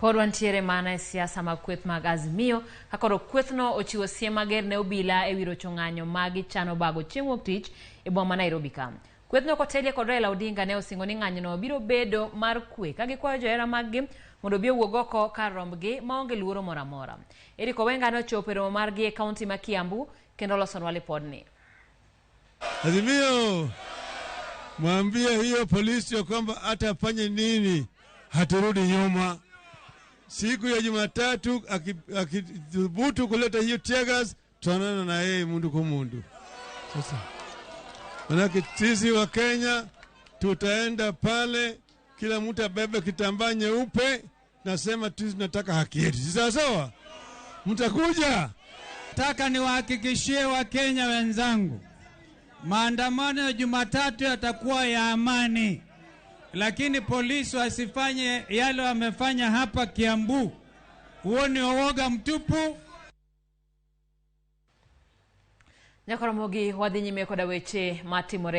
Pod wantiere mana e siasa mag kweth mag Azimio, kakoro kwethno ochiwo siem mager ne obila e wiro chong'anyo magi chano bago chieng' wuok tich e boma Nairobi ka. Kwethno kotelie kod Raila Odinga ne osingo ni ng'anyono biro bedo mar kwe ka gikwayo johera maggi mondo obi owuog oko kar rombgi maonge luoro moro amora. Eric Owenga nochopo e romo margi e kaunti ma Kiambu kendo losonwa lipodni. Azimio, mwambie hiyo polisi ya kwamba atafanya nini, haturudi nyuma. Siku ya Jumatatu akithubutu kuleta hiyo teargas, tuonana na yeye mundu kwa mundu. Sasa manake sisi wa Kenya tutaenda pale, kila mtu abebe kitambaa nyeupe, nasema tunataka haki yetu. Sawa sawa? Mtakuja? Nataka niwahakikishie wa Kenya wenzangu, maandamano ya Jumatatu yatakuwa ya amani. Lakini polisi wasifanye yale wamefanya hapa Kiambu. Huo ni uoga mtupu. Nyakora mogi wadhi nyime koda weche matimore